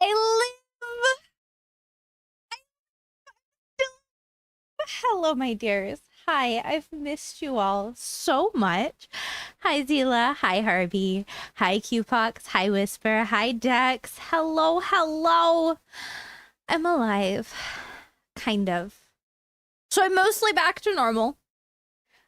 I live. Hello, my dears. Hi, I've missed you all so much. Hi, Zila. Hi, Harvey. Hi, Qpox. Hi, Whisper. Hi, Dex. Hello, hello. I'm alive. Kind of. So I'm mostly back to normal.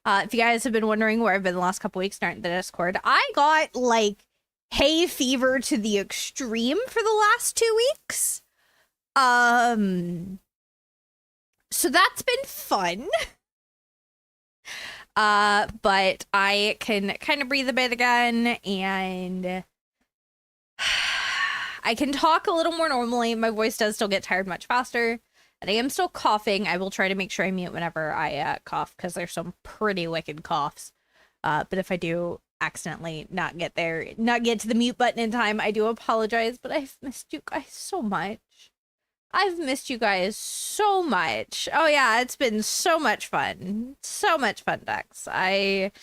If you guys have been wondering where I've been the last couple weeks, start in the Discord. I got, like, hay fever to the extreme for the last 2 weeks. So that's been fun. But I can kind of breathe a bit again, and I can talk a little more normally. My voice does still get tired much faster, and I am still coughing. I will try to make sure I mute whenever I cough, because there's some pretty wicked coughs. But if I do accidentally not get to the mute button in time, I do apologize, but I've missed you guys so much. I've missed you guys so much. Oh yeah, it's been so much fun. So much fun, Dex. I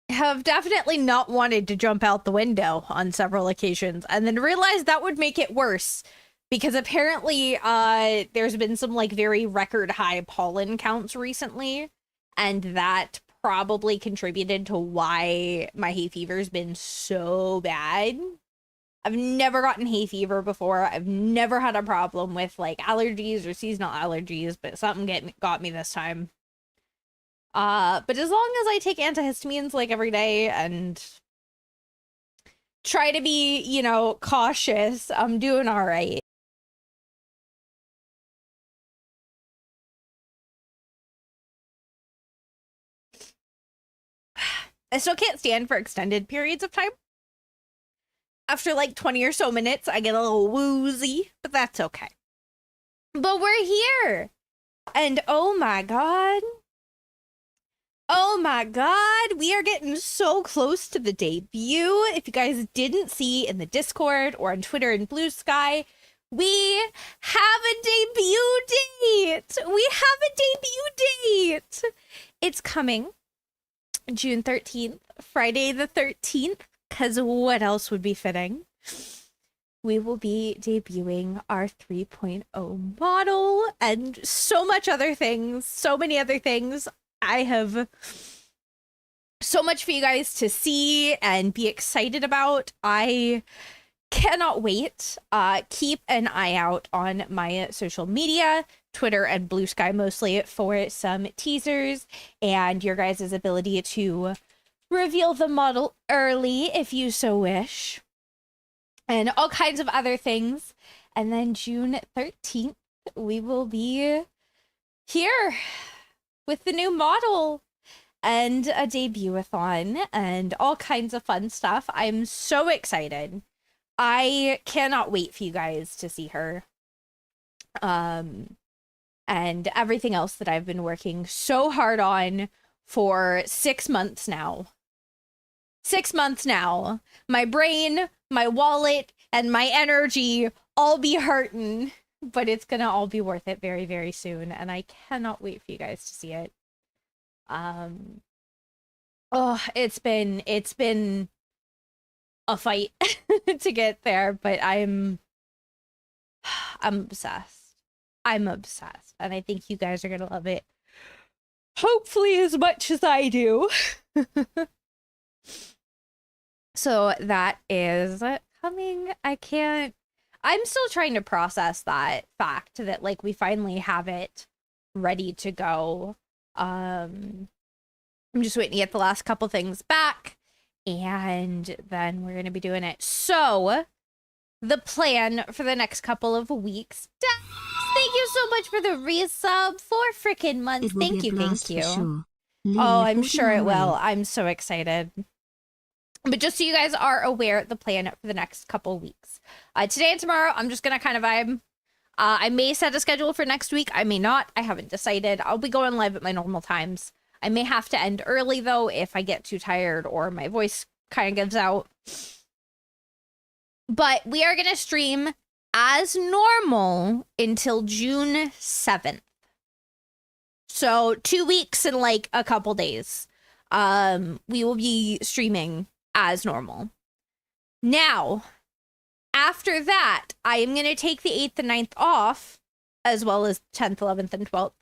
have definitely not wanted to jump out the window on several occasions, and then realized that would make it worse, because apparently there's been some like very record high pollen counts recently, and that probably contributed to why my hay fever's been so bad. I've never gotten hay fever before. I've never had a problem with like allergies or seasonal allergies, but something got me this time. But as long as I take antihistamines like every day and try to be, you know, cautious, I'm doing all right. I still can't stand for extended periods of time. After like 20 or so minutes, I get a little woozy, but that's okay. But we're here. And oh my god. Oh my god, we are getting so close to the debut. If you guys didn't see in the Discord or on Twitter and Blue Sky, we have a debut date. We have a debut date. It's coming June 13th, Friday the 13th. Because what else would be fitting? We will be debuting our 3.0 model and so much other things, so many other things. I have so much for you guys to see and be excited about. I cannot wait. Keep an eye out on my social media, Twitter and Blue Sky mostly, for some teasers and your guys' ability to reveal the model early if you so wish, and all kinds of other things. And then June 13th, we will be here with the new model and a debut-a-thon and all kinds of fun stuff. I'm so excited. I cannot wait for you guys to see her. And everything else that I've been working so hard on for 6 months now. 6 months now. My brain, my wallet, and my energy all be hurting, but it's gonna all be worth it very, very soon, and I cannot wait for you guys to see it. Oh, it's been a fight to get there, but I'm obsessed. I'm obsessed, and I think you guys are gonna love it. Hopefully as much as I do. So that is coming. I'm still trying to process that fact that like we finally have it ready to go. I'm just waiting to get the last couple things back, and then we're gonna be doing it. So the plan for the next couple of weeks. Thank you so much for the resub. 4 freaking months. Thank you. Sure. Oh, I'm sure it will. I'm so excited. But just so you guys are aware, the plan for the next couple weeks. Today and tomorrow, I'm just going to kind of vibe. I may set a schedule for next week. I may not. I haven't decided. I'll be going live at my normal times. I may have to end early, though, if I get too tired or my voice kind of gives out. But we are going to stream as normal until June 7th. So 2 weeks and like a couple days. We will be streaming as normal. Now, after that, I am going to take the 8th and 9th off, as well as 10th, 11th, and 12th.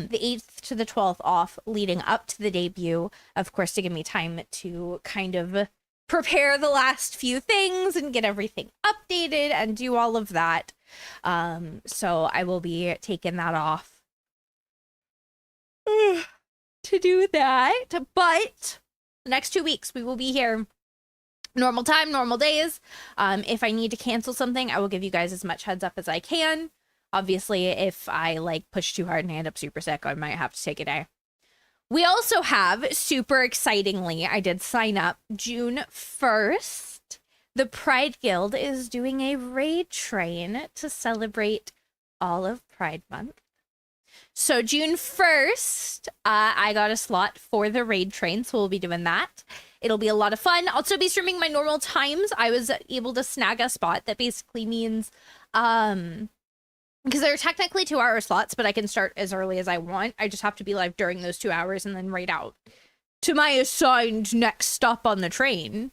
The 8th to the 12th off leading up to the debut, of course, to give me time to kind of prepare the last few things and get everything updated and do all of that. So I will be taking that off to do that. But the next 2 weeks, we will be here. Normal time, normal days. If I need to cancel something, I will give you guys as much heads up as I can. Obviously, if I like push too hard and I end up super sick, I might have to take a day. We also have, super excitingly, I did sign up June 1st. The Pride Guild is doing a raid train to celebrate all of Pride Month. So June 1st, I got a slot for the raid train, so we'll be doing that. It'll be a lot of fun. I'll also be streaming my normal times. I was able to snag a spot that basically means, because they're technically 2-hour slots, but I can start as early as I want. I just have to be live during those 2 hours and then raid out to my assigned next stop on the train.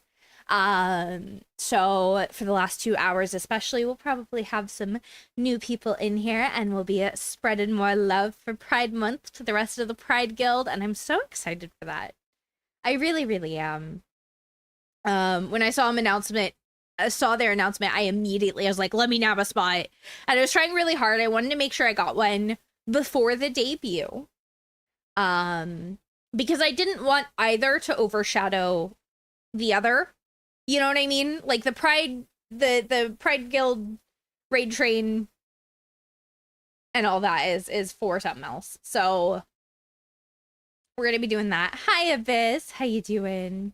So for the last 2 hours especially, we'll probably have some new people in here and we'll be spreading more love for Pride Month to the rest of the Pride Guild, and I'm so excited for that. I really, really am. When I saw their announcement, I was like, let me nab a spot. And I was trying really hard. I wanted to make sure I got one before the debut. Because I didn't want either to overshadow the other. You know what I mean? Like the Pride Guild raid train and all that is for something else. So we're going to be doing that. Hi, Abyss. How you doing?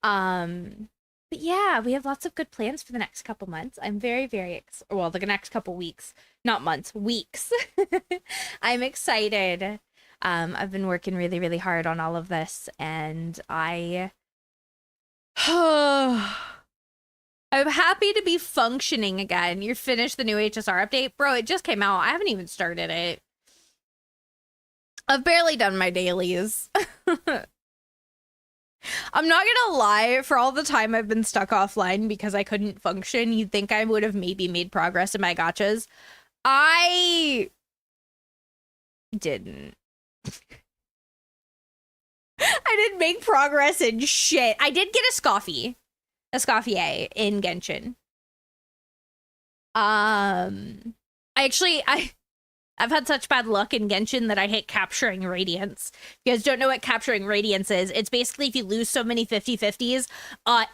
But yeah, we have lots of good plans for the next couple months. I'm very, very the next couple weeks, not months, weeks. I'm excited. I've been working really, really hard on all of this, and I'm happy to be functioning again. You finished the new HSR update? Bro, it just came out. I haven't even started it. I've barely done my dailies. I'm not gonna lie, for all the time I've been stuck offline because I couldn't function, you'd think I would have maybe made progress in my gachas. I didn't. I didn't make progress in shit. I did get a Scoffy in Genshin. I've had such bad luck in Genshin that I hate capturing Radiance. If you guys don't know what capturing Radiance is, it's basically if you lose so many 50-50s,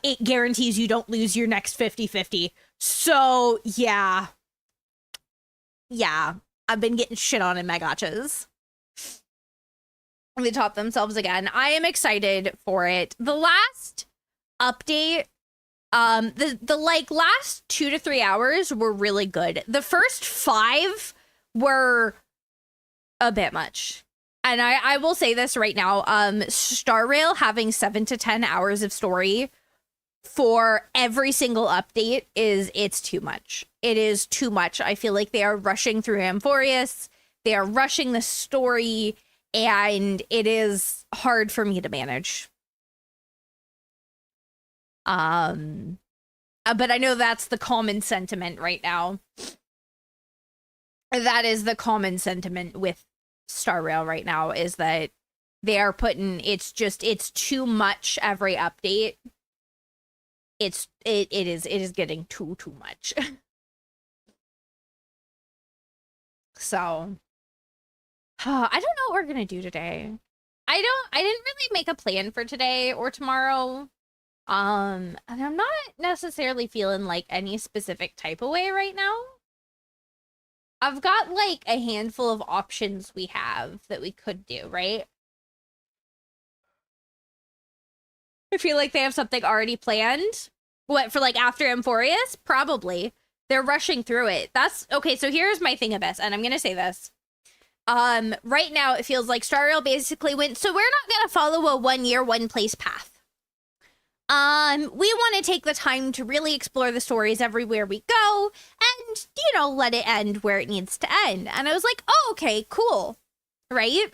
it guarantees you don't lose your next 50-50. So, yeah. Yeah. I've been getting shit on in my gachas. They top themselves again. I am excited for it. The last update, the last 2 to 3 hours were really good. The first 5 were a bit much. And I will say this right now, Star Rail having 7 to 10 hours of story for every single update it's too much. It is too much. I feel like they are rushing through Amphorius. They are rushing the story, and it is hard for me to manage. But I know that's the common sentiment right now. That is the common sentiment with Star Rail right now, is that they are putting, it's too much every update. It is getting too much. So I don't know what we're gonna do today. I didn't really make a plan for today or tomorrow. And I'm not necessarily feeling like any specific type of way right now. I've got like a handful of options we have that we could do, right? I feel like they have something already planned. What, for like after Amphorius? Probably. They're rushing through it. That's okay. So here's my thing, Abyss, and I'm gonna say this. Right now it feels like Star Rail basically went, so we're not gonna follow a 1 year, 1 place path. We want to take the time to really explore the stories everywhere we go and, you know, let it end where it needs to end. And I was like, oh, okay, cool. Right?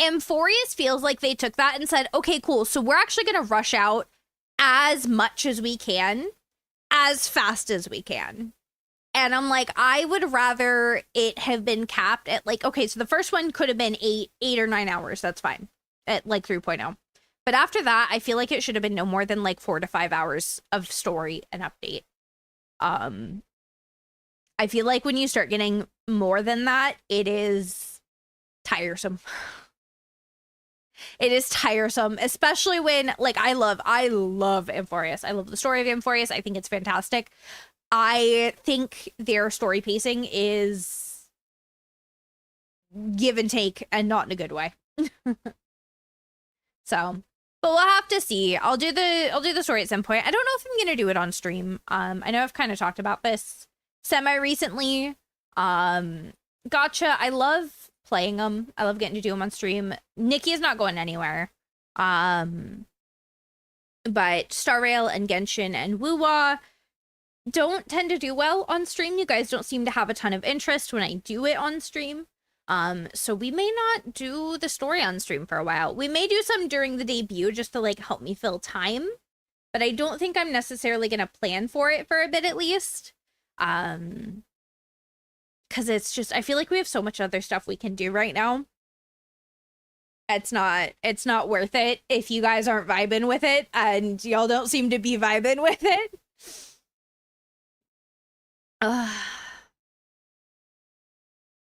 Amphorius feels like they took that and said, okay, cool. So we're actually going to rush out as much as we can as fast as we can. And I'm like, I would rather it have been capped at like, okay, so the first one could have been 8 or 9 hours. That's fine at like 3.0. But after that, I feel like it should have been no more than like 4 to 5 hours of story and update. I feel like when you start getting more than that, it is tiresome. It is tiresome, especially when, like, I love Amphorius. I love the story of Amphorius. I think it's fantastic. I think their story pacing is give and take, and not in a good way. So, but we'll have to see. I'll do the story at some point. I don't know if I'm gonna do it on stream. I know I've kind of talked about this semi recently. Gotcha. I love playing them. I love getting to do them on stream. Nikki is not going anywhere. But Star Rail and Genshin and Wuwa don't tend to do well on stream. You guys don't seem to have a ton of interest when I do it on stream. So we may not do the story on stream for a while. We may do some during the debut just to like help me fill time, but I don't think I'm necessarily going to plan for it for a bit at least. Cause it's just, I feel like we have so much other stuff we can do right now. It's not worth it if you guys aren't vibing with it, and y'all don't seem to be vibing with it.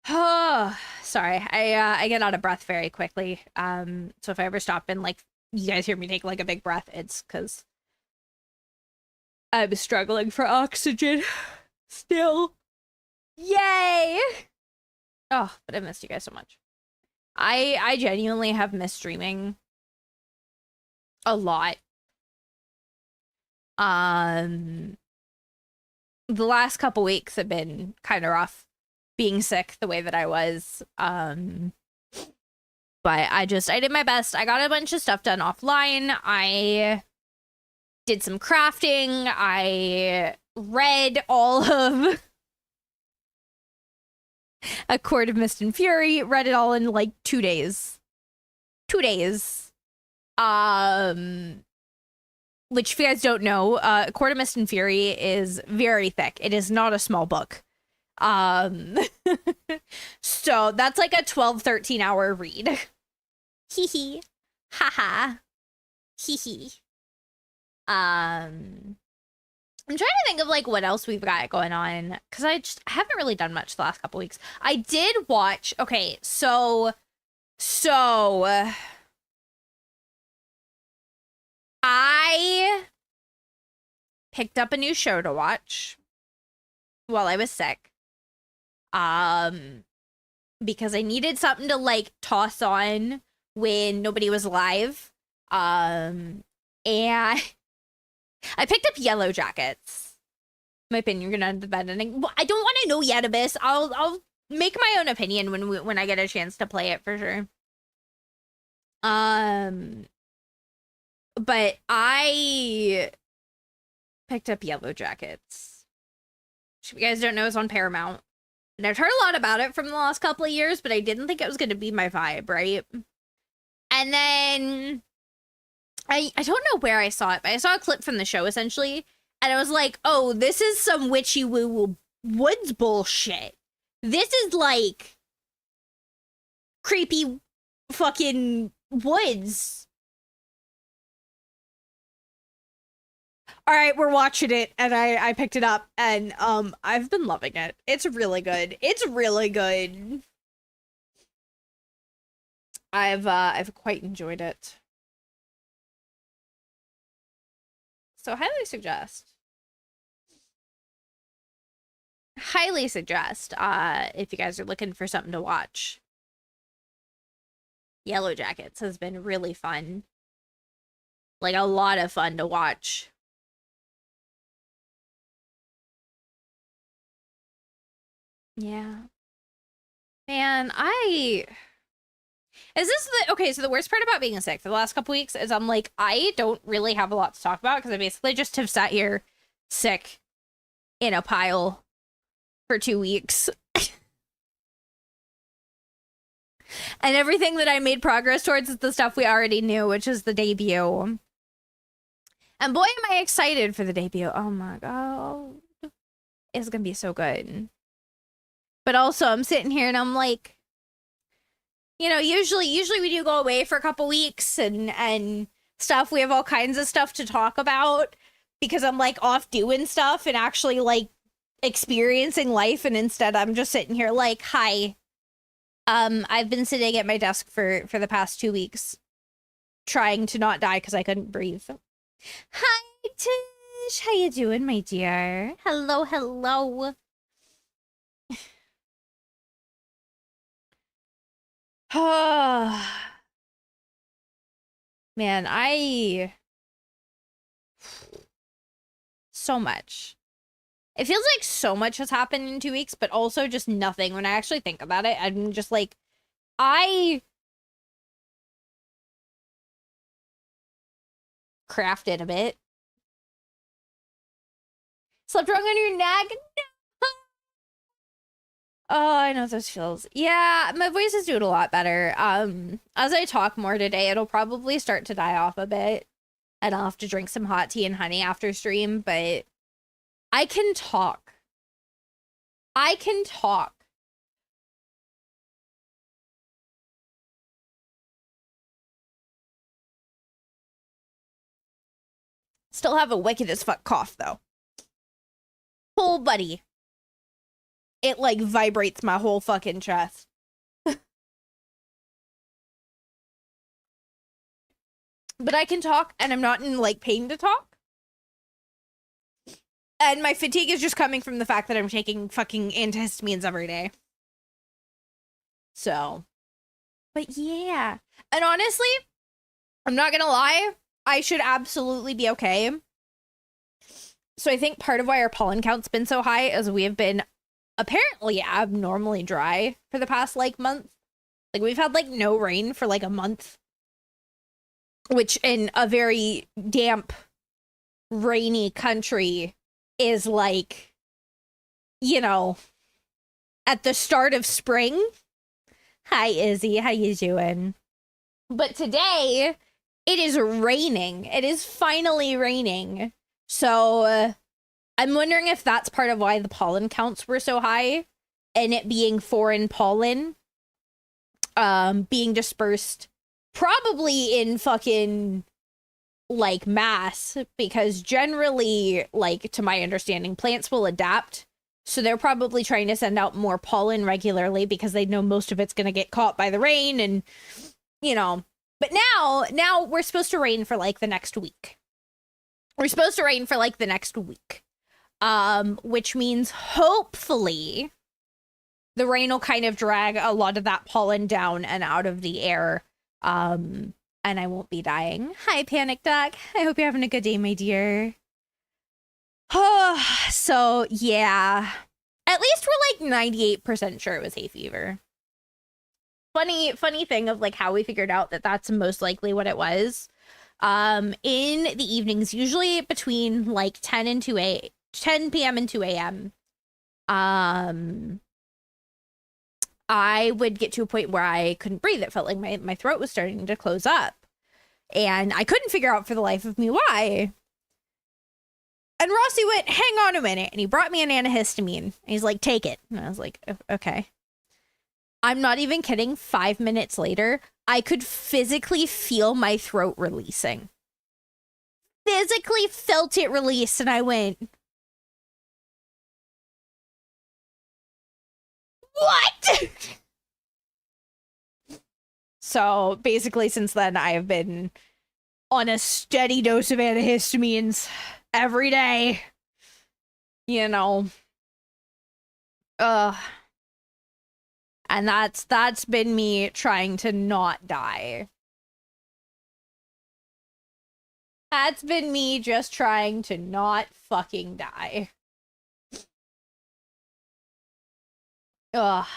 Oh, sorry. I get out of breath very quickly. So if I ever stop and like you guys hear me take like a big breath, it's because I'm struggling for oxygen still. Yay! Oh, but I missed you guys so much. I genuinely have missed streaming a lot. The last couple weeks have been kind of rough, being sick the way that I was. But I did my best. I got a bunch of stuff done offline. I did some crafting. I read all of A Court of Mist and Fury. Read it all in like 2 days. 2 days. Which, if you guys don't know, A Court of Mist and Fury is very thick. It is not a small book. So that's like a 12-13 hour read. Hee hee. Haha. Hee hee. I'm trying to think of like what else we've got going on, because I haven't really done much the last couple weeks. I did watch, okay, so I picked up a new show to watch while I was sick. Because I needed something to like toss on when nobody was live. And I picked up Yellow Jackets. My opinion, you're gonna end the bed ending. I don't want to know yet, Abyss. I'll make my own opinion when I get a chance to play it for sure. But I picked up Yellow Jackets. Which, if you guys don't know, is on Paramount. And I've heard a lot about it from the last couple of years, but I didn't think it was going to be my vibe, right? And then I don't know where I saw it, but I saw a clip from the show, essentially. And I was like, oh, this is some witchy woo woods bullshit. This is like creepy fucking woods. All right, we're watching it, and I picked it up, and I've been loving it. It's really good. It's really good. I've quite enjoyed it. So highly suggest. Highly suggest if you guys are looking for something to watch. Yellow Jackets has been really fun. Like a lot of fun to watch. Yeah. Man, okay, so the worst part about being sick for the last couple weeks is I'm like, I don't really have a lot to talk about because I basically just have sat here sick in a pile for 2 weeks. And everything that I made progress towards is the stuff we already knew, which is the debut. And boy, am I excited for the debut. Oh my god. It's gonna be so good. But also, I'm sitting here and I'm like, you know, usually we do go away for a couple weeks and stuff. We have all kinds of stuff to talk about because I'm like off doing stuff and actually like experiencing life. And instead, I'm just sitting here like, hi. I've been sitting at my desk for the past 2 weeks, trying to not die because I couldn't breathe. Hi, Tish. How you doing, my dear? Hello, hello. Man, so much. It feels like so much has happened in 2 weeks, but also just nothing. When I actually think about it, I'm just like, I crafted a bit. Slept wrong on your neck? No. Oh, I know those feels. Yeah, my voice is doing a lot better. As I talk more today, it'll probably start to die off a bit. And I'll have to drink some hot tea and honey after stream, but I can talk. I can talk. Still have a wicked as fuck cough, though. Whole buddy. It, like, vibrates my whole fucking chest. But I can talk, and I'm not in, like, pain to talk. And my fatigue is just coming from the fact that I'm taking fucking antihistamines every day. So. But yeah. And honestly, I'm not gonna lie, I should absolutely be okay. So I think part of why our pollen count's been so high is we have been apparently abnormally dry for the past, like, month. Like, we've had, like, no rain for, like, a month. Which, in a very damp, rainy country, is, like, you know, at the start of spring. Hi, Izzy. How you doing? But today, it is raining. It is finally raining. So, I'm wondering if that's part of why the pollen counts were so high, and it being foreign pollen, being dispersed probably in fucking, like, mass, because generally, like, to my understanding, plants will adapt. So they're probably trying to send out more pollen regularly because they know most of it's going to get caught by the rain and, you know. But now we're supposed to rain for, like, the next week. We're supposed to rain for, like, the next week. Which means hopefully the rain will kind of drag a lot of that pollen down and out of the air. And I won't be dying. Hi, Panic Duck. I hope you're having a good day, my dear. So, yeah. At least we're, like, 98% sure it was hay fever. Funny thing of, like, how we figured out that that's most likely what it was. In the evenings, usually between, like, 10 p.m. and 2 a.m., I would get to a point where I couldn't breathe. It felt like my throat was starting to close up. And I couldn't figure out for the life of me why. And Rossi went, hang on a minute. And he brought me an antihistamine. And he's like, take it. And I was like, okay. I'm not even kidding. 5 minutes later, I could physically feel my throat releasing. Physically felt it release. And I went, what? So basically, since then, I have been on a steady dose of antihistamines every day. You know. And that's been me trying to not die. That's been me just trying to not fucking die. Ugh.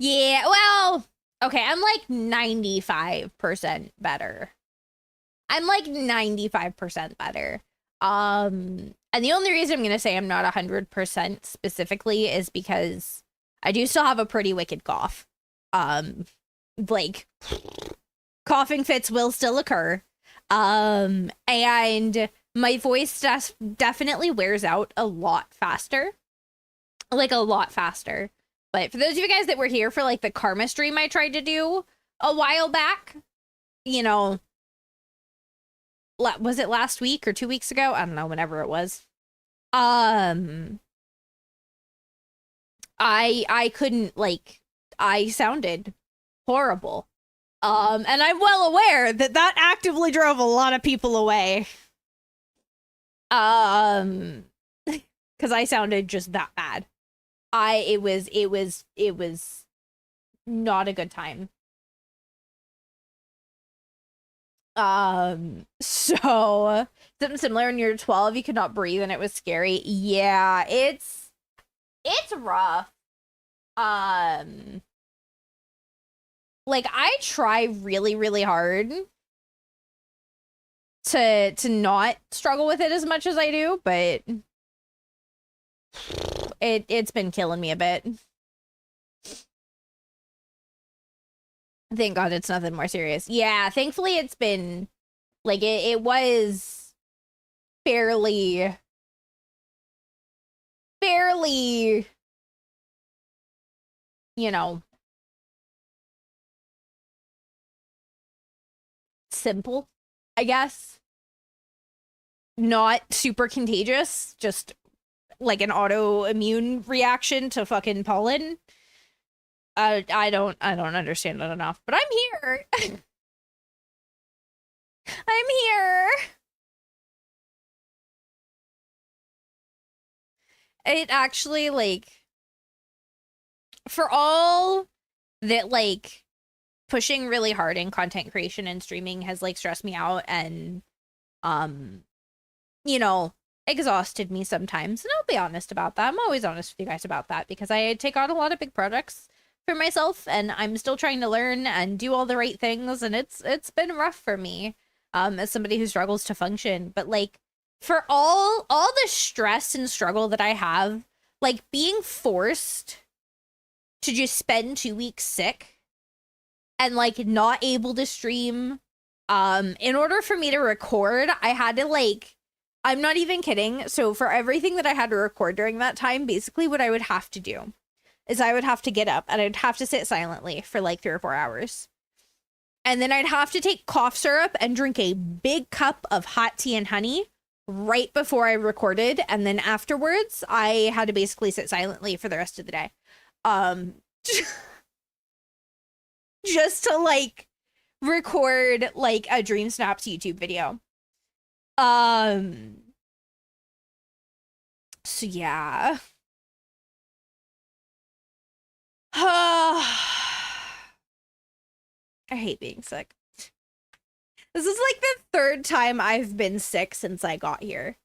Yeah, well, okay, I'm like 95% better. I'm like 95% better. And the only reason I'm gonna say I'm not 100% specifically is because I do still have a pretty wicked cough. like coughing fits will still occur. And my voice definitely wears out a lot faster. Like a lot faster. But for those of you guys that were here for like the karma stream I tried to do a while back, you know, was it last week or 2 weeks ago? I don't know, whenever it was. I couldn't, like, I sounded horrible. And I'm well aware that that actively drove a lot of people away. Because I sounded just that bad. It was not a good time. So something similar when you're 12, you could not breathe and it was scary. Yeah, it's rough. Like I try really, really hard to not struggle with it as much as I do, but it's been killing me a bit. Thank God it's nothing more serious. Yeah, thankfully it's been like it was fairly you know, simple, I guess. Not super contagious, just like an autoimmune reaction to fucking pollen. I don't understand it enough, but I'm here. I'm here. It actually, like, for all that, like, pushing really hard in content creation and streaming has, like, stressed me out and, you know, exhausted me sometimes. And I'll be honest about that. I'm always honest with you guys about that because I take on a lot of big projects for myself and I'm still trying to learn and do all the right things, and it's been rough for me as somebody who struggles to function. But like for all the stress and struggle that I have, like being forced to just spend 2 weeks sick and like not able to stream, in order for me to record, I had to, like, I'm not even kidding, so for everything that I had to record during that time, basically what I would have to do is I would have to get up and I'd have to sit silently for like 3 or 4 hours. And then I'd have to take cough syrup and drink a big cup of hot tea and honey right before I recorded. And then afterwards, I had to basically sit silently for the rest of the day. Just to like record like a Dream Snaps YouTube video. So yeah. I hate being sick. This is like the 3rd time I've been sick since I got here.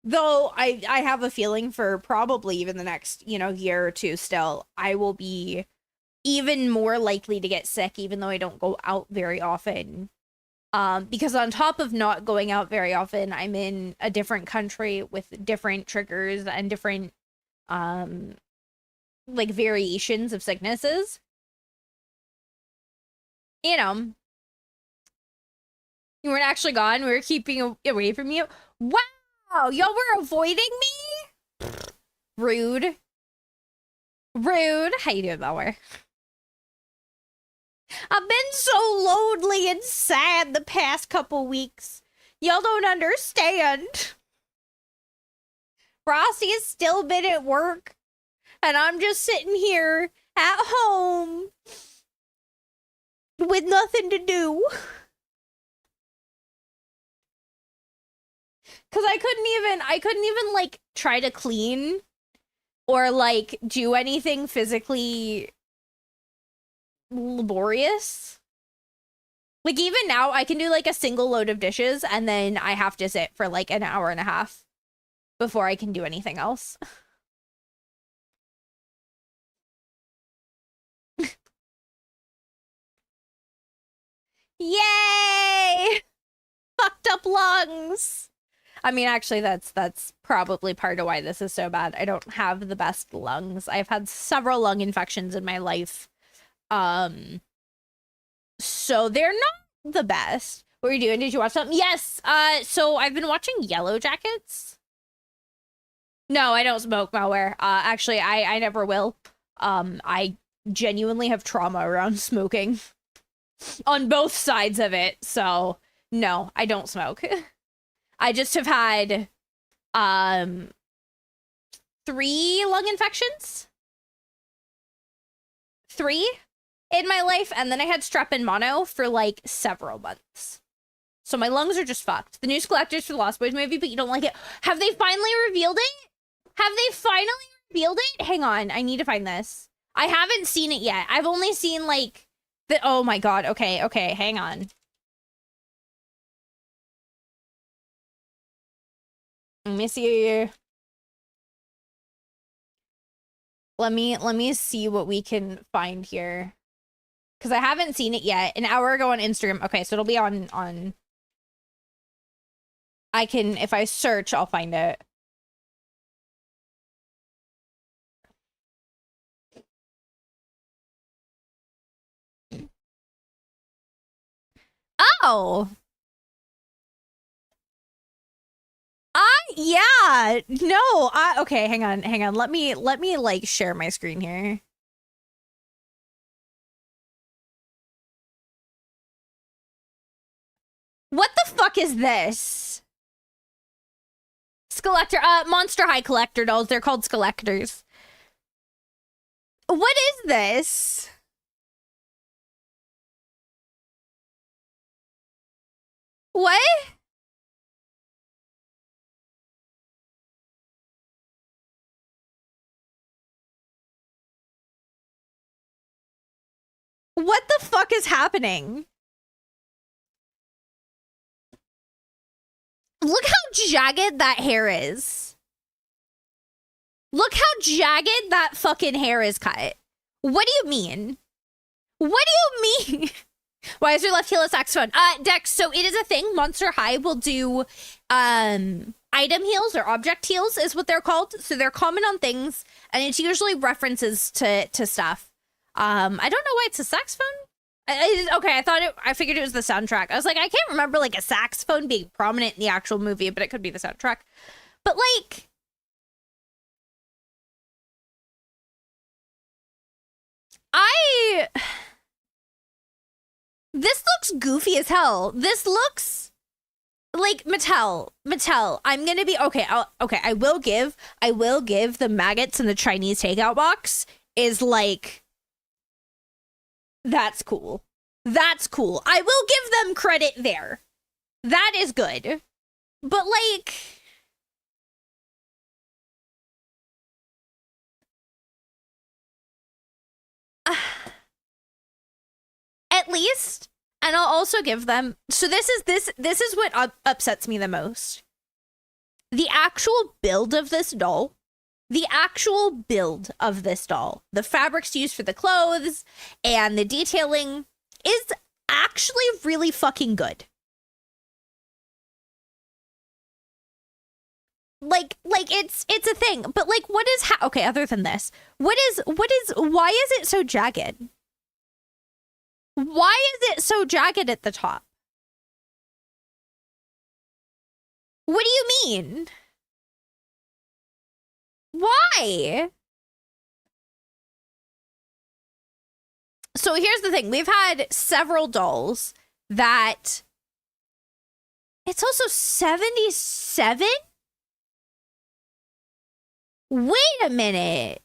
Though I have a feeling for probably even the next, you know, year or two still, I will be even more likely to get sick even though I don't go out very often. Because on top of not going out very often, I'm in a different country with different triggers and different like variations of sicknesses. You know, you weren't actually gone. We were keeping away from you. Wow, y'all were avoiding me? Rude. Rude. How you doing, Bauer? I've been so lonely and sad the past couple weeks. Y'all don't understand. Rossi has still been at work, and I'm just sitting here at home with nothing to do. Cause I couldn't even like try to clean or like do anything physically laborious. Like even now I can do like a single load of dishes and then I have to sit for like an hour and a half before I can do anything else. Yay! Fucked up lungs. I mean, actually, that's probably part of why this is so bad. I don't have the best lungs. I've had several lung infections in my life. So they're not the best. What are you doing? Did you watch something? Yes. So I've been watching Yellow Jackets. No, I don't smoke malware. Actually, I never will. I genuinely have trauma around smoking on both sides of it. So no, I don't smoke. I just have had 3 lung infections. 3 in my life, and then I had strep and mono for like several months. So my lungs are just fucked. The news collectors for the Lost Boys movie, but you don't like it. Have they finally revealed it? Have they finally revealed it? Hang on, I need to find this. I haven't seen it yet. I've only seen like the, oh my god, okay, hang on. Let me see. Let me see what we can find here. Because I haven't seen it yet. An hour ago on Instagram. Okay, so it'll be on... I can, if I search, I'll find it. Oh! Yeah, no, okay, hang on. Let me like share my screen here. What the fuck is this? Skelector, Monster High collector dolls. They're called Skelectors. What is this? What? What the fuck is happening? Look how jagged that hair is. Look how jagged that fucking hair is cut. What do you mean? What do you mean? Why is your left heel a saxophone? Dex, so it is a thing. Monster High will do item heals or object heals is what they're called. So they're common on things, and it's usually references to stuff. I don't know why it's a saxophone. Okay, I figured it was the soundtrack. I was like, I can't remember like a saxophone being prominent in the actual movie, but it could be the soundtrack. But like, this looks goofy as hell. This looks like Mattel. I'm gonna be okay. I will give the maggots in the Chinese takeout box is like, that's cool. That's cool. I will give them credit there. That is good. But like, at least, and I'll also give them, so this is what upsets me the most. The actual build of this doll, the fabrics used for the clothes and the detailing is actually really fucking good. Like it's a thing, but like, what is okay, other than this, why is it so jagged? Why is it so jagged at the top? What do you mean? Why? So here's the thing. We've had several dolls that it's also 77? Wait a minute.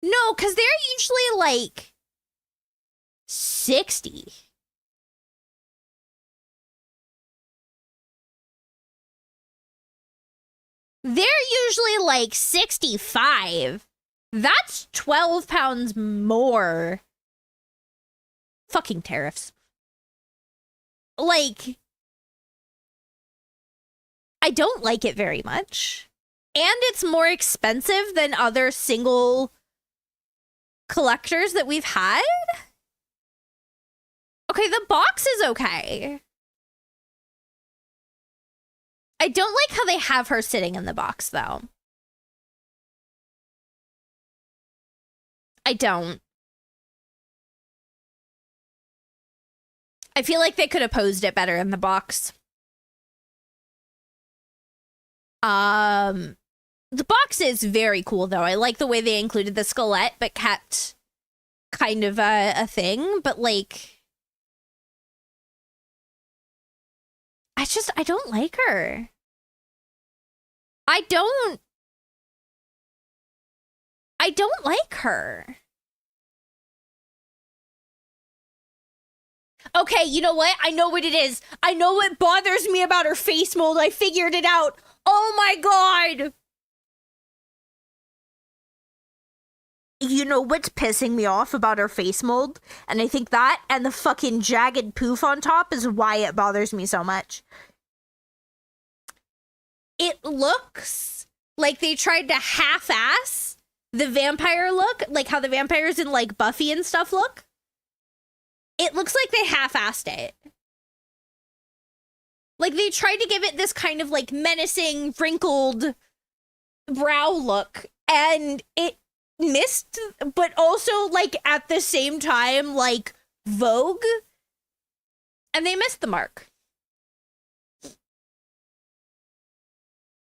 No, because they're usually like 60. They're usually like 65. That's 12 pounds more. Fucking tariffs. Like, I don't like it very much. And it's more expensive than other single collectors that we've had. Okay, the box is okay. I don't like how they have her sitting in the box, though. I don't. I feel like they could have posed it better in the box. The box is very cool, though. I like the way they included the skelette, but kept kind of a thing. But, like, I don't like her. I don't like her. Okay, you know what? I know what it is. I know what bothers me about her face mold. I figured it out. Oh my god! You know what's pissing me off about her face mold? And I think that and the fucking jagged poof on top is why it bothers me so much. It looks like they tried to half-ass the vampire look, like how the vampires in, like, Buffy and stuff look. It looks like they half-assed it. Like, they tried to give it this kind of, like, menacing, wrinkled brow look, and it missed, but also, like, at the same time, like, Vogue. And they missed the mark.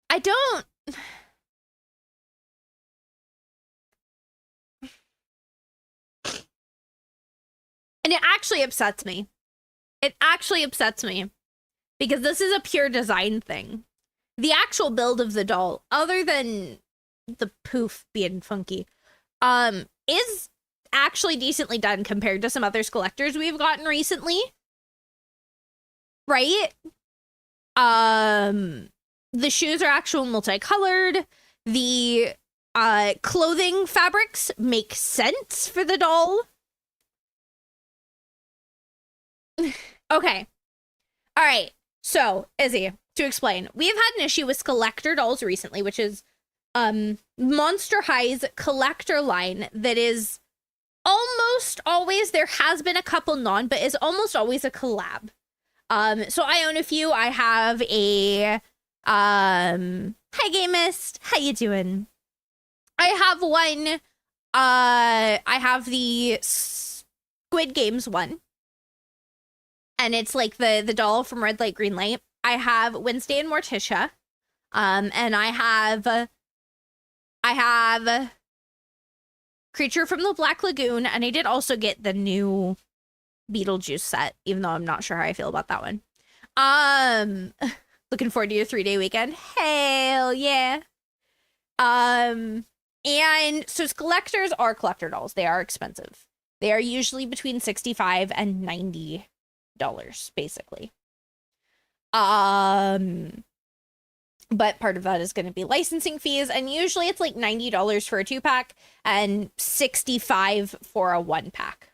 I don't... And it actually upsets me. It actually upsets me. Because this is a pure design thing. The actual build of the doll, other than the poof being funky, is actually decently done compared to some other Skelectors we've gotten recently. Right? The shoes are actual multicolored. The clothing fabrics make sense for the doll. Okay. All right. So, Izzy, to explain, we have had an issue with Skelector dolls recently, which is Monster High's collector line that is almost always, there has been a couple non, but is almost always a collab. So I own a few. I have a hi Gamist, how you doing? I have one. I have the Squid Games one. And it's like the doll from Red Light, Green Light. I have Wednesday and Morticia. And I have Creature from the Black Lagoon, and I did also get the new Beetlejuice set, even though I'm not sure how I feel about that one. Looking forward to your 3-day weekend. Hell yeah. And so Skelectors are collector dolls. They are expensive. They are usually between $65 and $90, basically. But part of that is going to be licensing fees, and usually it's like $90 for a 2-pack and $65 for a 1-pack.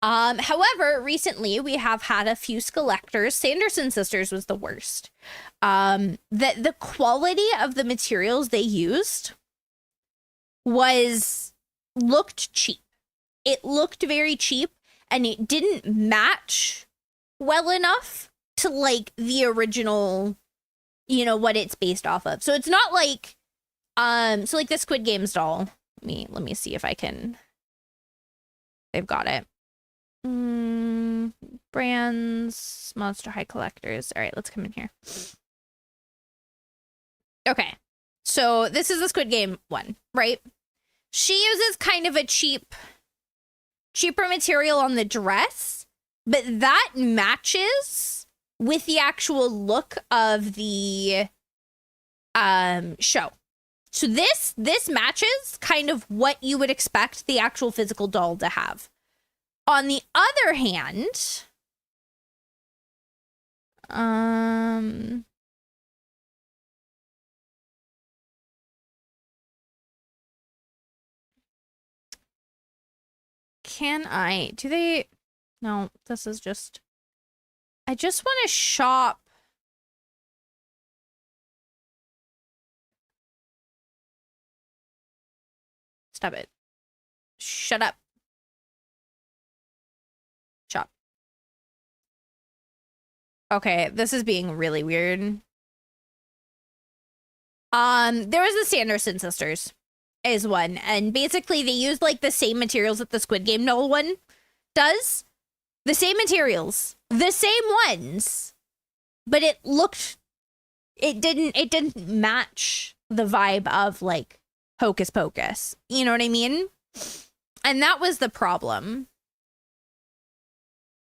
However, recently we have had a few Skelectors. Sanderson Sisters was the worst. The quality of the materials they used looked cheap. It looked very cheap, and it didn't match well enough to like the original, you know, what it's based off of. So it's not like so like the Squid Games doll. Let me see if I can. They've got it. Brands, Monster High collectors. All right, let's come in here. Okay. So this is the Squid Game one, right? She uses kind of a cheaper material on the dress, but that matches with the actual look of the show. So this matches kind of what you would expect the actual physical doll to have. On the other hand, no, this is just, I just want to shop. Stop it. Shut up. Shop. Okay, this is being really weird. There was the Sanderson Sisters is one, and basically they used like the same materials that the Squid Game doll one does. The same materials, the same ones, but it didn't match the vibe of like Hocus Pocus. You know what I mean? And that was the problem.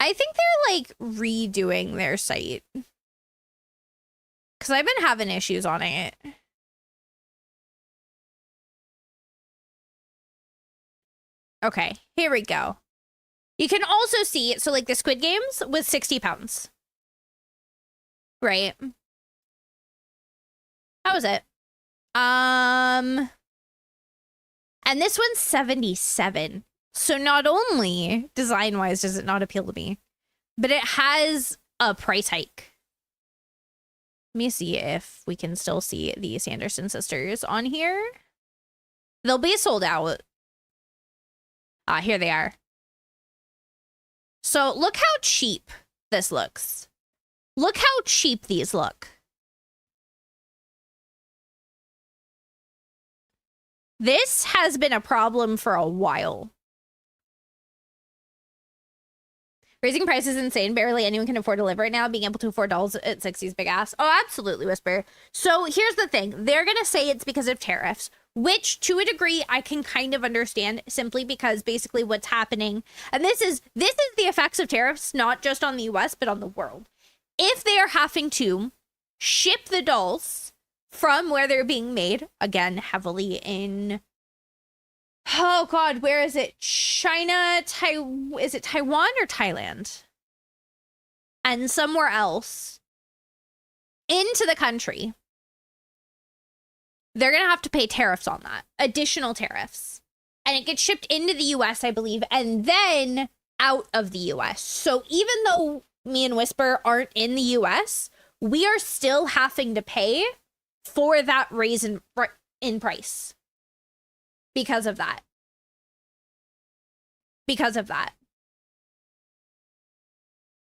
I think they're like redoing their site because I've been having issues on it. Okay, here we go. You can also see, so like the Squid Games was 60 pounds. Right. How was it? And this one's 77. So not only design-wise does it not appeal to me, but it has a price hike. Let me see if we can still see the Sanderson sisters on here. They'll be sold out. Here they are. So look how cheap this looks. Look how cheap these look. This has been a problem for a while. Raising prices is insane. Barely anyone can afford to live right now. Being able to afford dolls at 60 is big ass. Oh, absolutely, Whisper. So here's the thing. They're going to say it's because of tariffs, which to a degree I can kind of understand simply because basically what's happening. And this is the effects of tariffs, not just on the US, but on the world. If they are having to ship the dolls from where they're being made, again, heavily in, oh God, where is it? China, is it Taiwan or Thailand? And somewhere else into the country, they're going to have to pay tariffs on that, additional tariffs. And it gets shipped into the US, I believe, and then out of the US. So even though me and Whisper aren't in the US, we are still having to pay for that raise in price. Because of that. Because of that.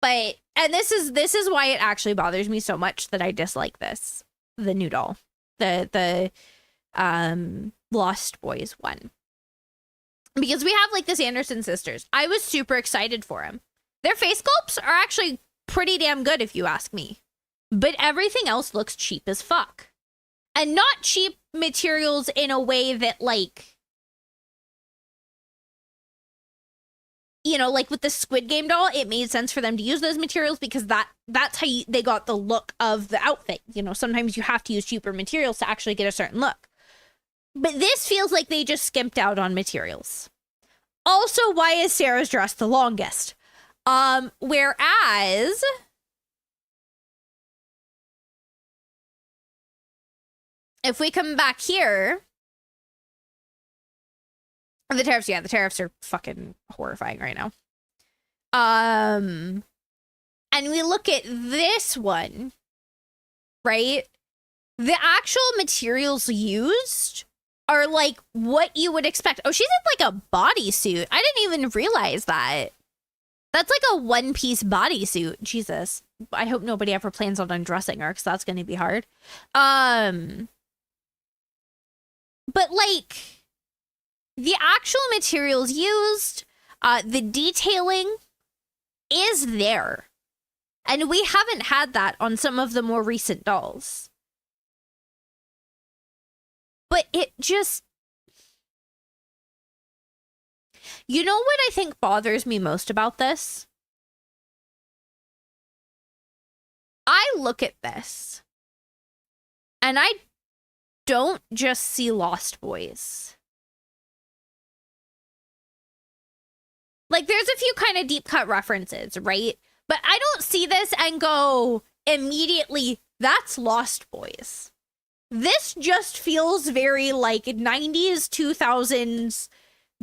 But, and this is why it actually bothers me so much that I dislike this. The new doll. The Lost Boys one. Because we have like the Sanderson sisters. I was super excited for them. Their face sculpts are actually pretty damn good if you ask me. But everything else looks cheap as fuck. And not cheap materials in a way that like, you know, like with the Squid Game doll, it made sense for them to use those materials because that's how they got the look of the outfit. You know, sometimes you have to use cheaper materials to actually get a certain look. But this feels like they just skimped out on materials. Also, why is Sarah's dress the longest? Whereas if we come back here, the tariffs are fucking horrifying right now. And we look at this one, right? The actual materials used are like what you would expect. Oh, she's in like a bodysuit. I didn't even realize that. That's like a one-piece bodysuit. Jesus. I hope nobody ever plans on undressing her because that's going to be hard. But like the actual materials used, the detailing is there. And we haven't had that on some of the more recent dolls. But it just... You know what I think bothers me most about this? I look at this, and I don't just see Lost Boys. Like, there's a few kind of deep cut references, right? But I don't see this and go immediately, that's Lost Boys. This just feels very like 90s, 2000s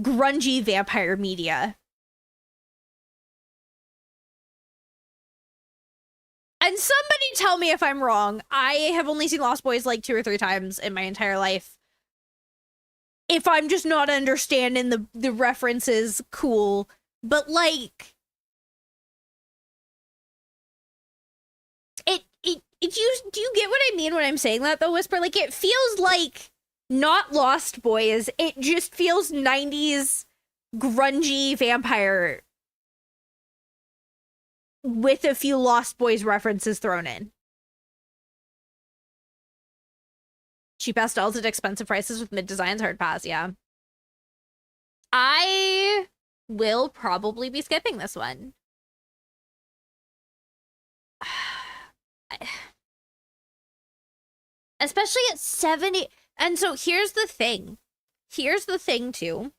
grungy vampire media. And somebody tell me if I'm wrong. I have only seen Lost Boys like 2 or 3 times in my entire life. If I'm just not understanding the references, cool. But like, do you get what I mean when I'm saying that though, Whisper? Like, it feels like not Lost Boys. It just feels 90s grungy vampire with a few Lost Boys references thrown in. Cheap pastels at expensive prices with mid designs, hard pass, yeah. I will probably be skipping this one. Especially at 70. And so here's the thing. Here's the thing too.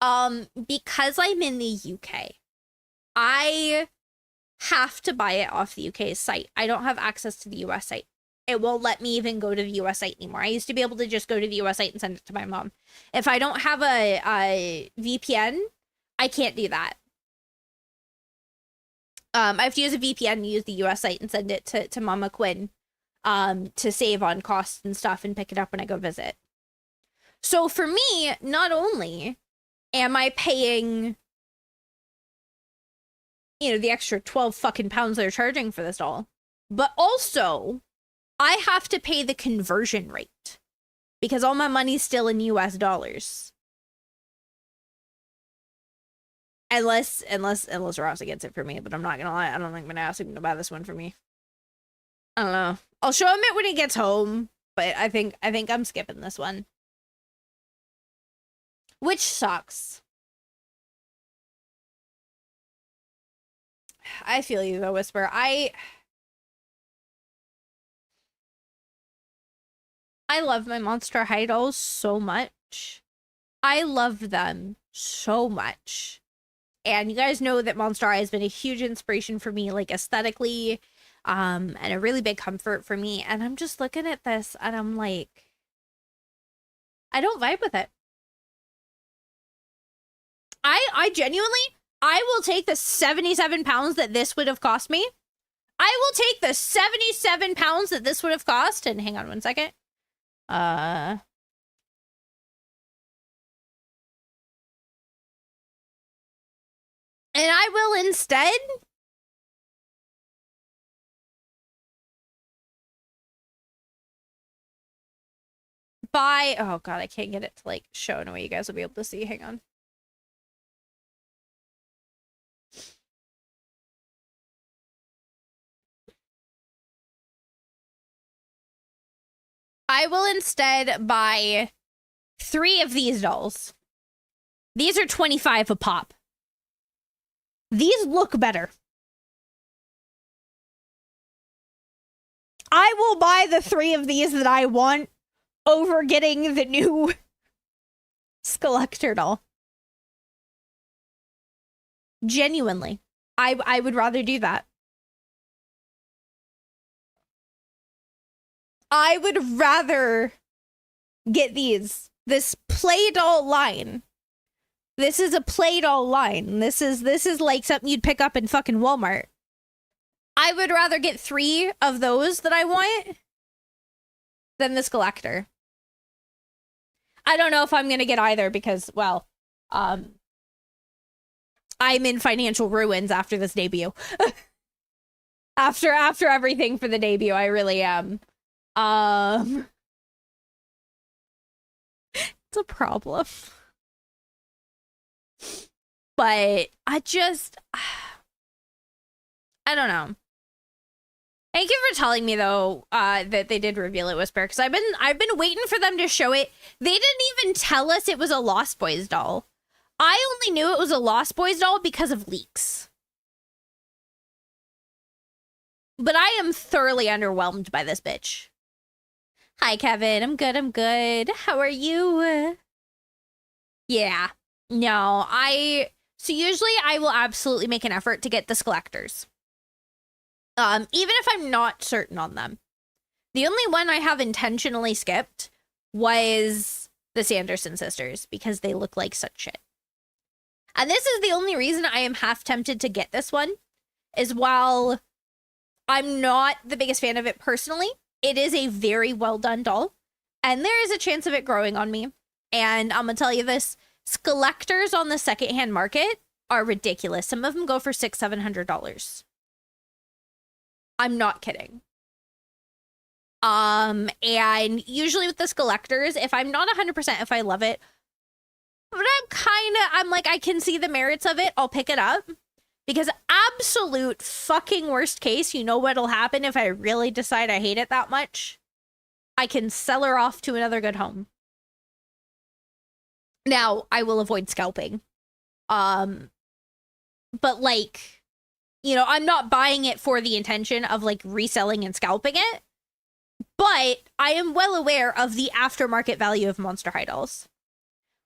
Because I'm in the UK, I have to buy it off the UK site. I don't have access to the US site. It won't let me even go to the US site anymore. I used to be able to just go to the US site and send it to my mom. If I don't have a VPN, I can't do that. I have to use a VPN to use the US site and send it to Mama Quinn to save on costs and stuff and pick it up when I go visit. So for me, not only am I paying, you know, the extra 12 fucking pounds they're charging for this doll, but also I have to pay the conversion rate because all my money's still in US dollars. Unless Ross gets it for me, but I'm not gonna lie, I don't think I'm gonna ask him to buy this one for me. I don't know. I'll show him it when he gets home, but I think I'm skipping this one. Which sucks. I feel you though, Whisper. I love my Monster High dolls so much. I love them so much. And you guys know that Monster High has been a huge inspiration for me, like aesthetically, and a really big comfort for me. And I'm just looking at this and I'm like, I don't vibe with it. I genuinely, I will take the 77 pounds that this would have cost me. I will take the 77 pounds that this would have cost. And hang on one second. And I will instead buy, oh god, I can't get it to like show in a way you guys will be able to see. Hang on. I will instead buy 3 of these dolls. These are 25 a pop. These look better. I will buy the 3 of these that I want over getting the new Skeletor doll. Genuinely. I would rather do that. I would rather get these. This play doll line. This is a play doll line. This is like something you'd pick up in fucking Walmart. I would rather get 3 of those that I want than this Skeletor. I don't know if I'm gonna get either because, well, I'm in financial ruins after this debut. after everything for the debut, I really am. It's a problem. But I don't know. Thank you for telling me though that they did reveal it, Whisper, because I've been waiting for them to show it. They didn't even tell us it was a Lost Boys doll. I only knew it was a Lost Boys doll because of leaks. But I am thoroughly underwhelmed by this bitch. Hi, Kevin. I'm good. How are you? Yeah. No, so usually I will absolutely make an effort to get the Skelectors. Even if I'm not certain on them. The only one I have intentionally skipped was the Sanderson sisters because they look like such shit. And this is the only reason I am half tempted to get this one, is while I'm not the biggest fan of it personally, it is a very well done doll, and there is a chance of it growing on me. And I'm gonna tell you this, Skelectors on the secondhand market are ridiculous. Some of them go for $600-700. I'm not kidding. And usually with the Skelectors, if I'm not 100% if I love it, but I'm like, I can see the merits of it, I'll pick it up. Because absolute fucking worst case, you know what'll happen if I really decide I hate it that much? I can sell her off to another good home. Now, I will avoid scalping. But like, you know, I'm not buying it for the intention of like reselling and scalping it. But I am well aware of the aftermarket value of Monster High dolls.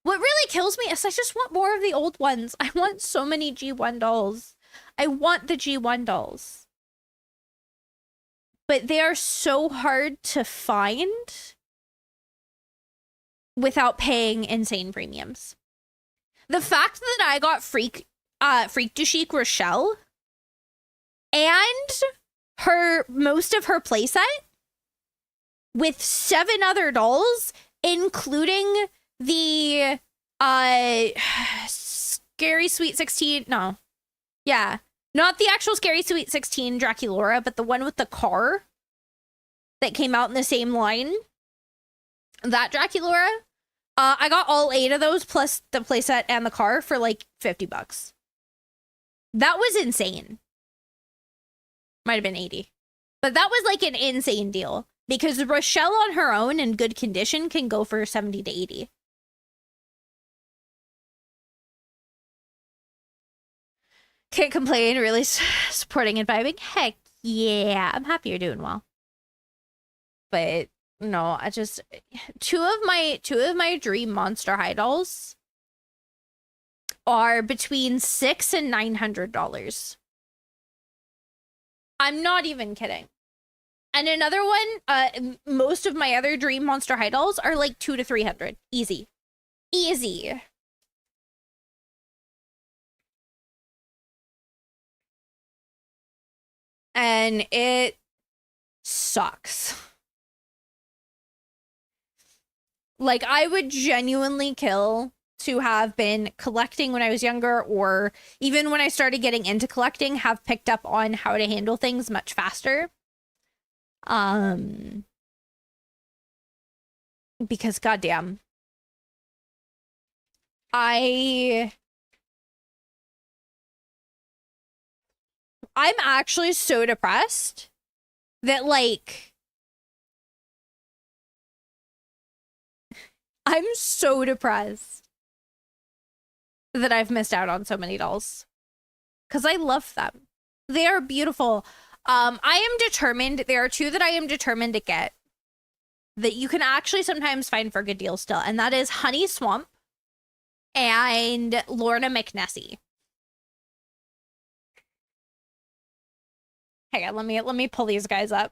What really kills me is I just want more of the old ones. I want so many G1 dolls. I want the G1 dolls. But they are so hard to find without paying insane premiums. The fact that I got Freak du Chic Rochelle and most of her playset with 7 other dolls, including the Scary Sweet 16, no. Yeah. Not the actual Scary Sweet 16 Draculaura, but the one with the car that came out in the same line. That Draculaura. I got all 8 of those plus the playset and the car for like $50. That was insane. Might have been 80. But that was like an insane deal. Because Rochelle on her own in good condition can go for 70 to 80. Can't complain, really supporting and vibing. Heck yeah, I'm happy you're doing well. But no, I just two of my dream Monster High dolls are between $600 and $900. I'm not even kidding. And another one, most of my other dream Monster High dolls are like $200 to $300. Easy. Easy. And it sucks. Like, I would genuinely kill to have been collecting when I was younger, or even when I started getting into collecting, have picked up on how to handle things much faster. Because goddamn, I'm actually so depressed that like I'm so depressed that I've missed out on so many dolls because I love them. They are beautiful. I am determined. There are 2 that I am determined to get that you can actually sometimes find for good deals still, and that is Honey Swamp and Lorna McNessie. Hang on, let me pull these guys up.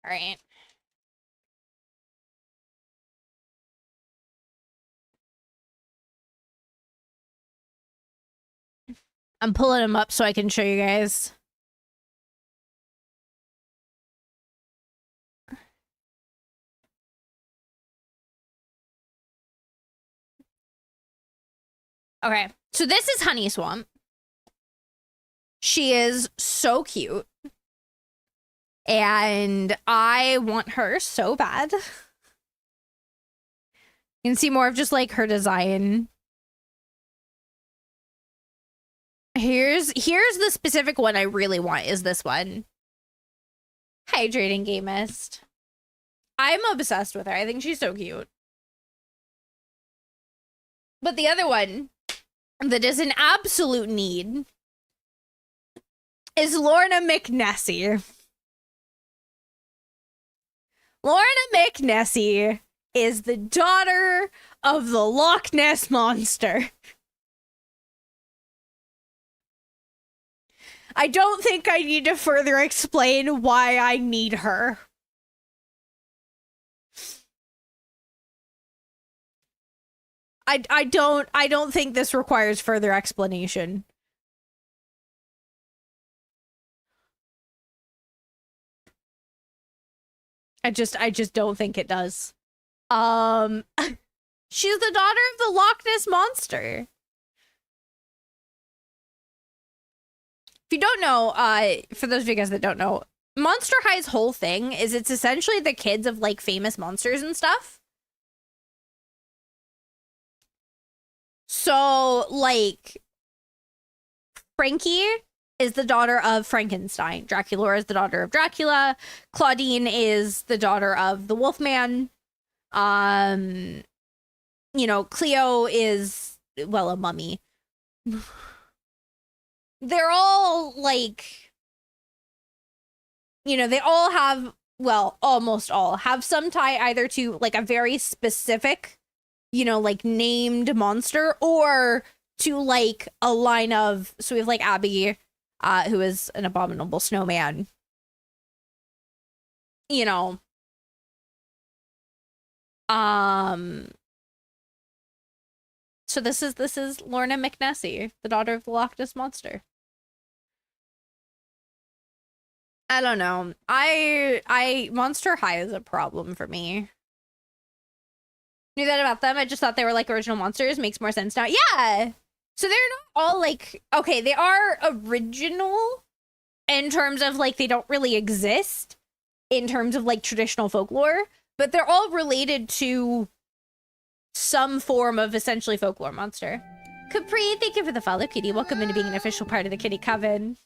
All right. I'm pulling them up so I can show you guys. Okay, so this is Honey Swamp. She is so cute. And I want her so bad. You can see more of just like her design. Here's the specific one I really want is this one. Hydrating Gamist. I'm obsessed with her. I think she's so cute. But the other one that is an absolute need is Lorna McNessie. Lorna McNessie is the daughter of the Loch Ness Monster. I don't think I need to further explain why I need her. I don't think this requires further explanation. I just don't think it does. She's the daughter of the Loch Ness Monster. If you don't know, for those of you guys that don't know, Monster High's whole thing is it's essentially the kids of, like, famous monsters and stuff. So, like, Frankie is the daughter of Frankenstein. Draculaura is the daughter of Dracula. Claudine is the daughter of the Wolfman. You know, Cleo is, well, a mummy. They're all, like, you know, they all have, well, almost all have some tie either to, like, a very specific, you know, like, named monster, or to, like, a line of, so we have, like, Abby, who is an abominable snowman. You know. So this is Lorna McNessie, the daughter of the Loch Ness Monster. I don't know. Monster High is a problem for me. Knew that about them. I just thought they were like original monsters. Makes more sense now. Yeah. So they're not all like, okay, they are original in terms of like they don't really exist in terms of like traditional folklore, but they're all related to some form of essentially folklore monster. Capri, thank you for the follow, kitty. Welcome into being an official part of the kitty coven.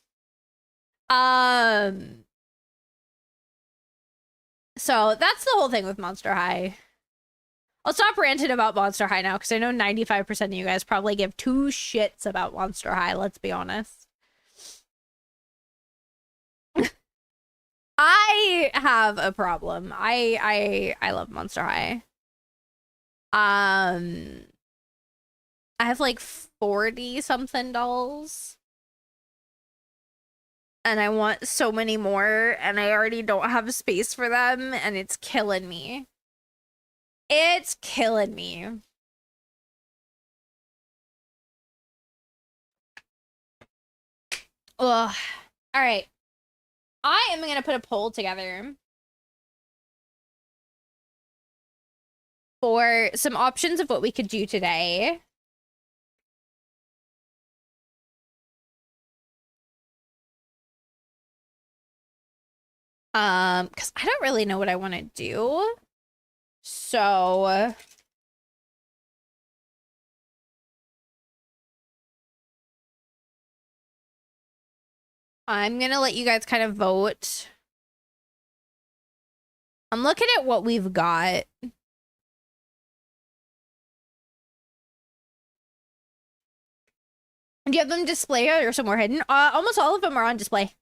So that's the whole thing with Monster High. I'll stop ranting about Monster High now because I know 95% of you guys probably give two shits about Monster High, let's be honest. I have a problem. I love Monster High. I have like 40 something dolls. And I want so many more, and I already don't have space for them, and it's killing me. It's killing me. Ugh. All right. I am going to put a poll together for some options of what we could do today. Because I don't really know what I want to do. So I'm gonna let you guys kind of vote. I'm looking at what we've got. Do you have them displayed or somewhere hidden? Almost all of them are on display.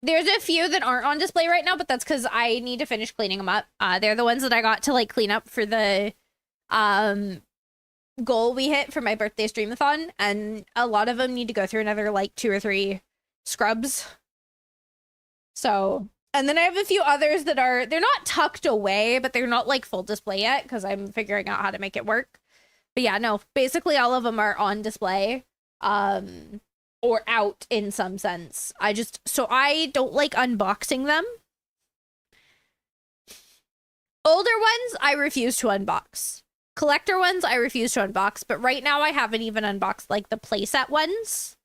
There's a few that aren't on display right now, but that's because I need to finish cleaning them up. They're the ones that I got to like clean up for the goal we hit for my birthday streamathon, and a lot of them need to go through another like 2 or 3 scrubs. So, and then I have a few others that they're not tucked away, but they're not like full display yet because I'm figuring out how to make it work. But yeah, no, basically all of them are on display. Or out in some sense. So I don't like unboxing them. Older ones, I refuse to unbox. Collector ones, I refuse to unbox. But right now, I haven't even unboxed, like, the playset ones.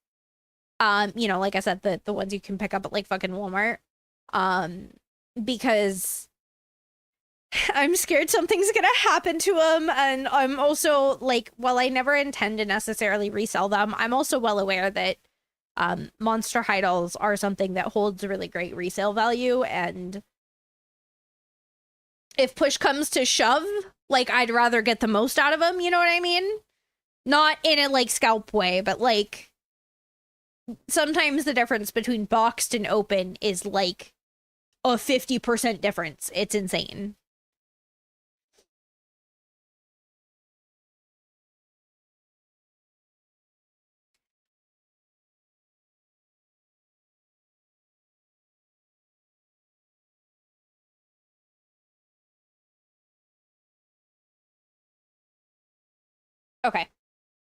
You know, like I said, the ones you can pick up at, like, fucking Walmart. Because I'm scared something's gonna happen to them. And I'm also, like, while I never intend to necessarily resell them, I'm also well aware that Monster High dolls are something that holds really great resale value, and if push comes to shove, like, I'd rather get the most out of them, you know what I mean? Not in a, like, scalp way, but, like, sometimes the difference between boxed and open is, like, a 50% difference. It's insane. Okay.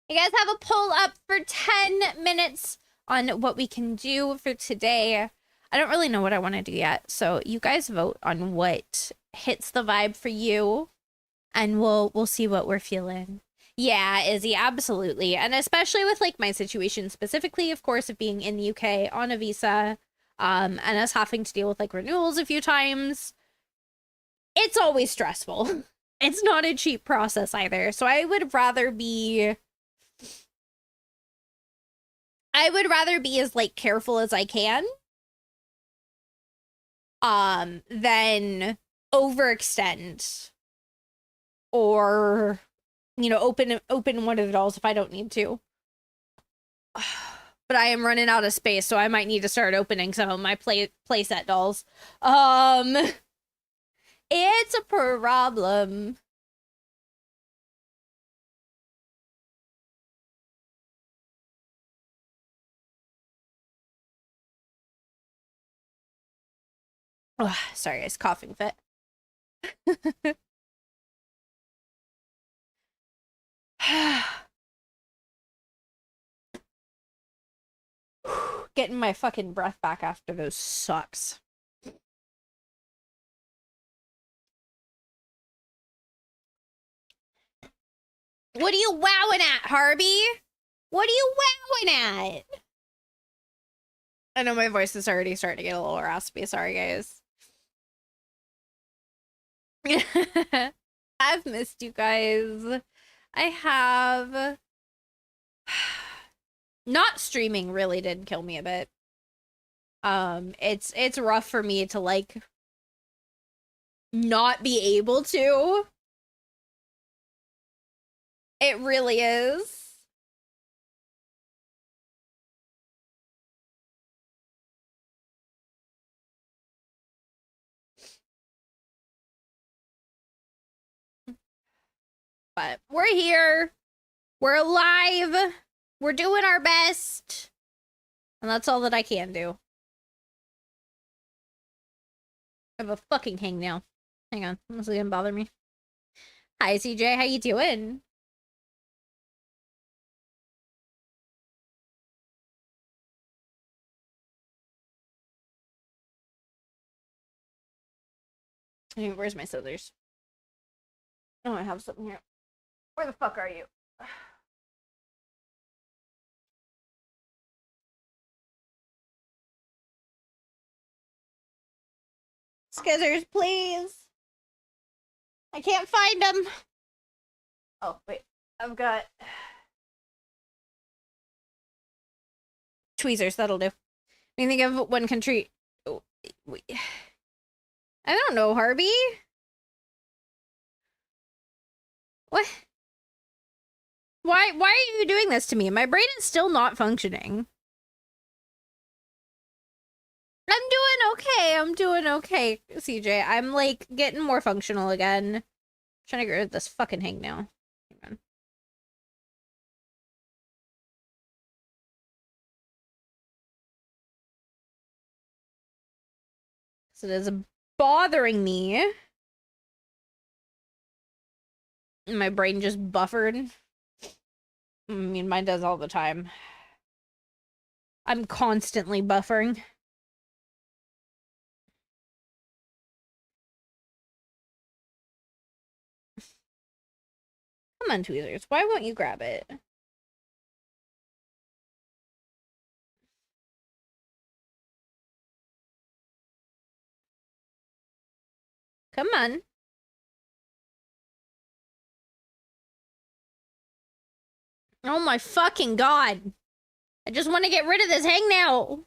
You guys have a poll up for 10 minutes on what we can do for today. I don't really know what I want to do yet, so you guys vote on what hits the vibe for you, and we'll see what we're feeling. Yeah, Izzy, absolutely. And especially with like my situation specifically, of course, of being in the UK on a visa, and us having to deal with like renewals a few times, it's always stressful. It's not a cheap process either. So I would rather be as like careful as I can than overextend or, you know, open one of the dolls if I don't need to. But I am running out of space, so I might need to start opening some of my playset dolls. It's a problem. Oh, sorry, guys, coughing fit. Getting my fucking breath back after those sucks. What are you wowing at, Harvey? What are you wowing at? I know my voice is already starting to get a little raspy. Sorry, guys. I've missed you guys. I have. Not streaming really did kill me a bit. It's rough for me to like not be able to. It really is. But we're here. We're alive. We're doing our best. And that's all that I can do. I have a fucking hangnail. Hang on. This is gonna bother me. Hi, CJ. How you doing? Hey, where's my scissors? Oh, I have something here. Where the fuck are you? Scissors, please. I can't find them. Oh, wait. I've got tweezers. That'll do. When you think of one country. Oh, wait. I don't know, Harvey. What? Why are you doing this to me? My brain is still not functioning. I'm doing okay, CJ. I'm like getting more functional again. I'm trying to get rid of this fucking hangnail. Hang on. So it is bothering me. My brain just buffered. I mean, mine does all the time. I'm constantly buffering. Come on, tweezers. Why won't you grab it? Come on. Oh my fucking god. I just want to get rid of this hangnail.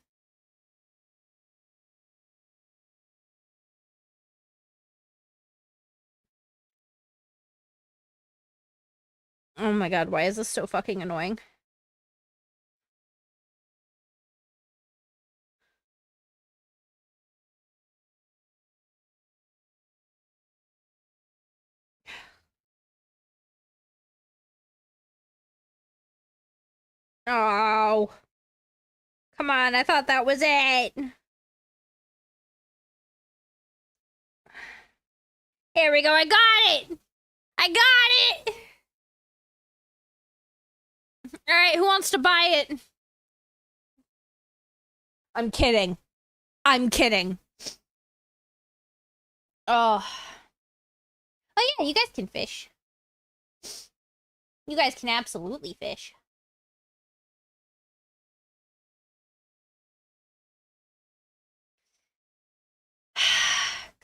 Oh my god, why is this so fucking annoying? Oh. Come on, I thought that was it. Here we go, I got it! I got it! Alright, who wants to buy it? I'm kidding. I'm kidding. Oh. Yeah, you guys can fish. You guys can absolutely fish.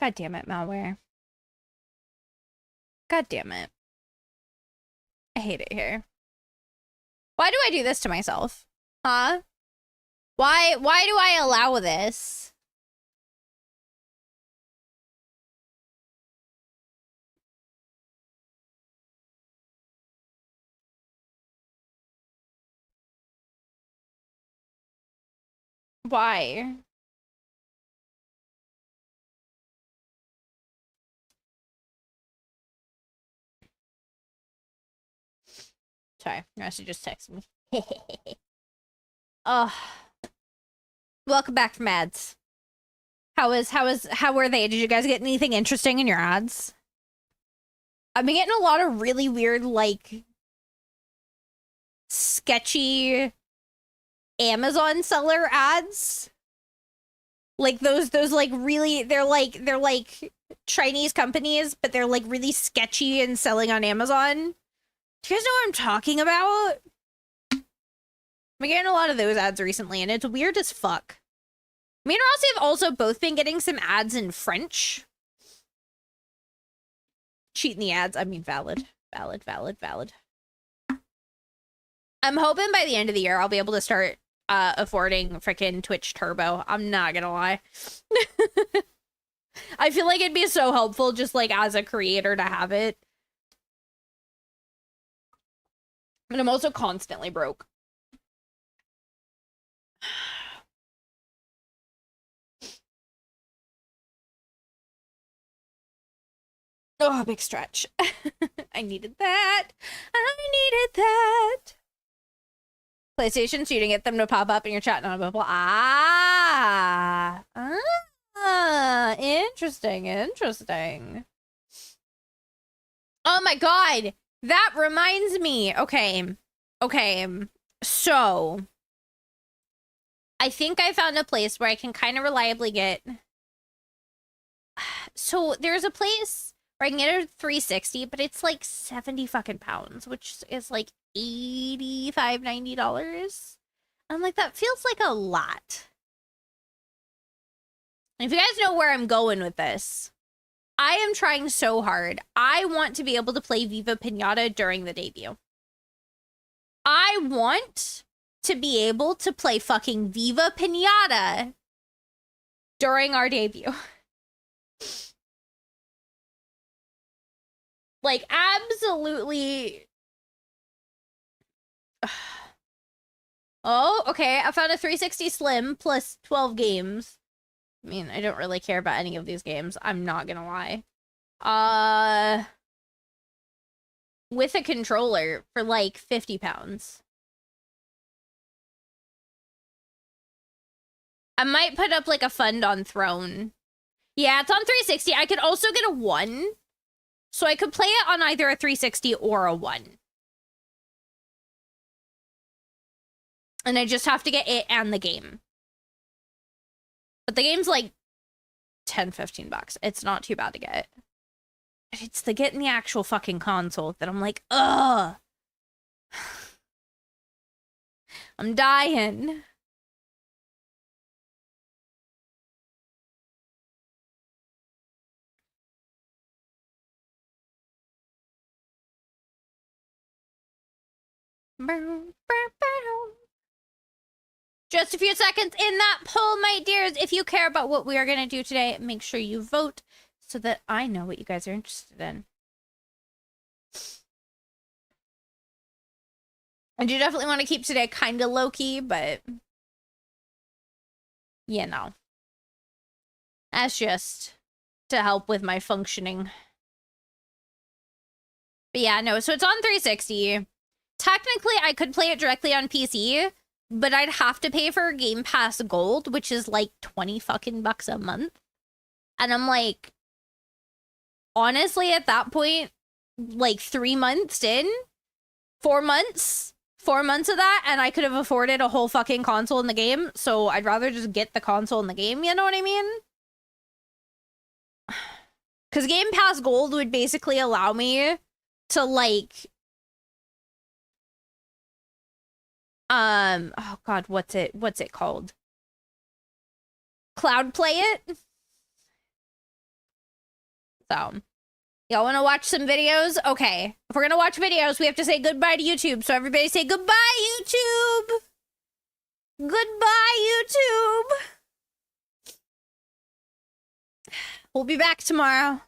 God damn it, malware. God damn it. I hate it here. Why do I do this to myself? Huh? Why do I allow this? Why? Sorry, she just texted me. Oh. Welcome back from ads. How were they? Did you guys get anything interesting in your ads? I've been getting a lot of really weird, like, sketchy Amazon seller ads. Like those like really, they're like Chinese companies, but they're like really sketchy and selling on Amazon. Do you guys know what I'm talking about? I've been getting a lot of those ads recently, and it's weird as fuck. Me and Rossi have also both been getting some ads in French. Cheating the ads. I mean, valid. Valid. I'm hoping by the end of the year, I'll be able to start affording freaking Twitch Turbo. I'm not gonna lie. I feel like it'd be so helpful just like as a creator to have it. But I'm also constantly broke. Oh, big stretch. I needed that. PlayStation, so you didn't get them to pop up in your chat, not blah, blah, blah. Interesting. Oh my god, that reminds me. Okay, so I think I found a place where I can kind of reliably get. So there's a place where I can get a 360, but it's like 70 fucking pounds, which is like $85, $90. I'm like, that feels like a lot. If you guys know where I'm going with this, I am trying so hard. I want to be able to play Viva Pinata during the debut. I want to be able to play fucking Viva Pinata during our debut. Like, absolutely. Oh, okay. I found a 360 Slim plus 12 games. I mean, I don't really care about any of these games. I'm not gonna lie. With a controller for like 50 pounds. I might put up like a fund on Throne. Yeah, it's on 360. I could also get a 1. So I could play it on either a 360 or a 1. And I just have to get it and the game. But the game's like 10, 15 bucks. It's not too bad to get. It's the getting the actual fucking console that I'm like, ugh. I'm dying. Just a few seconds in that poll, my dears. If you care about what we are going to do today, make sure you vote so that I know what you guys are interested in. I do definitely want to keep today kind of low-key, but you know. That's just to help with my functioning. But yeah, no, so it's on 360. Technically, I could play it directly on PC, but I'd have to pay for Game Pass Gold, which is like 20 fucking bucks a month. And I'm like, honestly, at that point, like 3 months in, 4 months of that, and I could have afforded a whole fucking console in the game. So I'd rather just get the console in the game, you know what I mean? Because Game Pass Gold would basically allow me to, like, oh god, what's it called? Cloud play it. So, y'all want to watch some videos? Okay. If we're going to watch videos, we have to say goodbye to YouTube. So everybody say goodbye, YouTube. Goodbye, YouTube. We'll be back tomorrow.